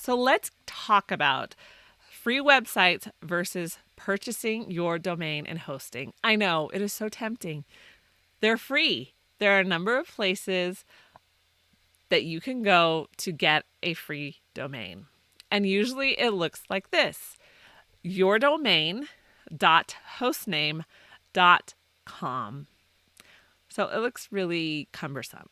So let's talk about free websites versus purchasing your domain and hosting. I know it is so tempting. They're free. There are a number of places that you can go to get a free domain. And usually it looks like this: yourdomain.hostname.com. So it looks really cumbersome.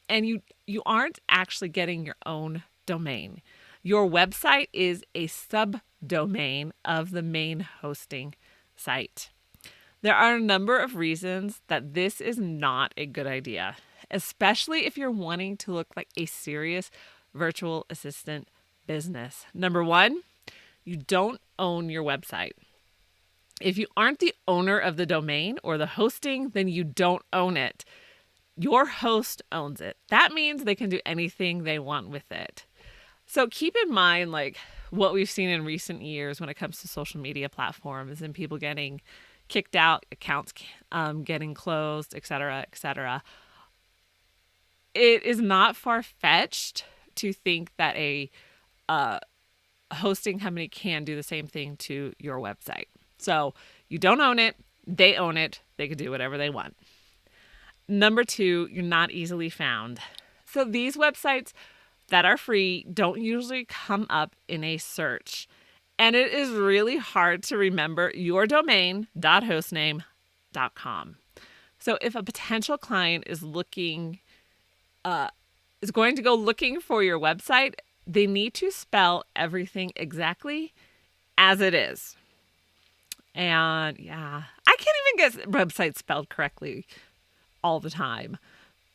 And you aren't actually getting your own domain. Your website is a subdomain of the main hosting site. There are a number of reasons that this is not a good idea, especially if you're wanting to look like a serious virtual assistant business. Number one, you don't own your website. If you aren't the owner of the domain or the hosting, then you don't own it. Your host owns it. That means they can do anything they want with it. So keep in mind, like, what we've seen in recent years when it comes to social media platforms and people getting kicked out, accounts getting closed, etc., etc. It is not far-fetched to think that a hosting company can do the same thing to your website. So you don't own it. They own it. They can do whatever they want. Number two, you're not easily found. So these websites that are free don't usually come up in a search. And it is really hard to remember yourdomain.hostname.com. So if a potential client is going to go looking for your website, they need to spell everything exactly as it is. And yeah, I can't even get websites spelled correctly all the time.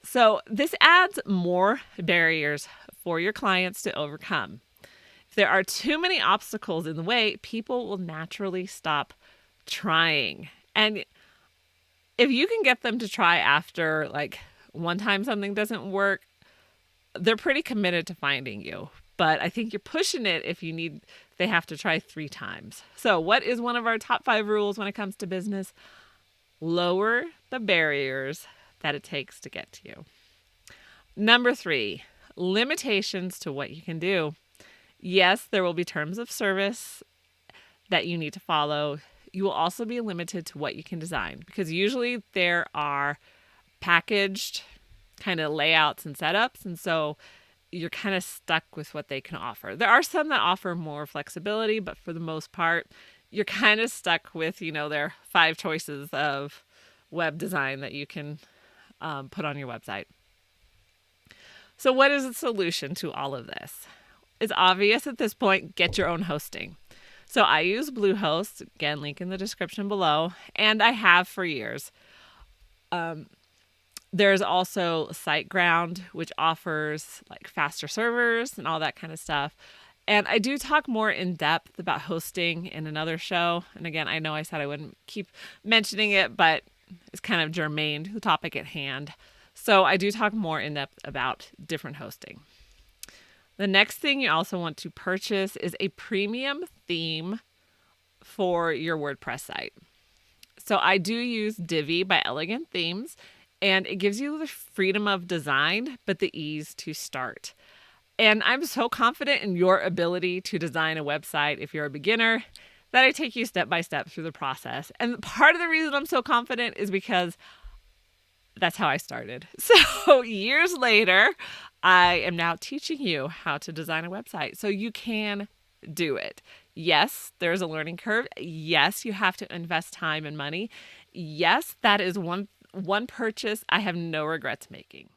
So this adds more barriers for your clients to overcome. If there are too many obstacles in the way, people will naturally stop trying. And if you can get them to try after like one time something doesn't work, they're pretty committed to finding you. But I think you're pushing it if they have to try 3 times. So what is one of our top 5 rules when it comes to business? Lower the barriers that it takes to get to you. Number 3, limitations to what you can do. Yes, there will be terms of service that you need to follow. You will also be limited to what you can design because usually there are packaged kind of layouts and setups. And so you're kind of stuck with what they can offer. There are some that offer more flexibility, but for the most part, you're kind of stuck with, their 5 choices of web design that you can put on your website. So what is the solution to all of this? It's obvious at this point, get your own hosting. So I use Bluehost, again, link in the description below, and I have for years. There's also SiteGround, which offers like faster servers and all that kind of stuff. And I do talk more in depth about hosting in another show. And again, I know I said I wouldn't keep mentioning it, but it's kind of germane to the topic at hand. So I do talk more in depth about different hosting. The next thing you also want to purchase is a premium theme for your WordPress site. So I do use Divi by Elegant Themes, and it gives you the freedom of design, but the ease to start. And I'm so confident in your ability to design a website if you're a beginner that I take you step by step through the process. And part of the reason I'm so confident is because that's how I started. So years later, I am now teaching you how to design a website so you can do it. Yes, there's a learning curve. Yes, you have to invest time and money. Yes, that is one purchase I have no regrets making.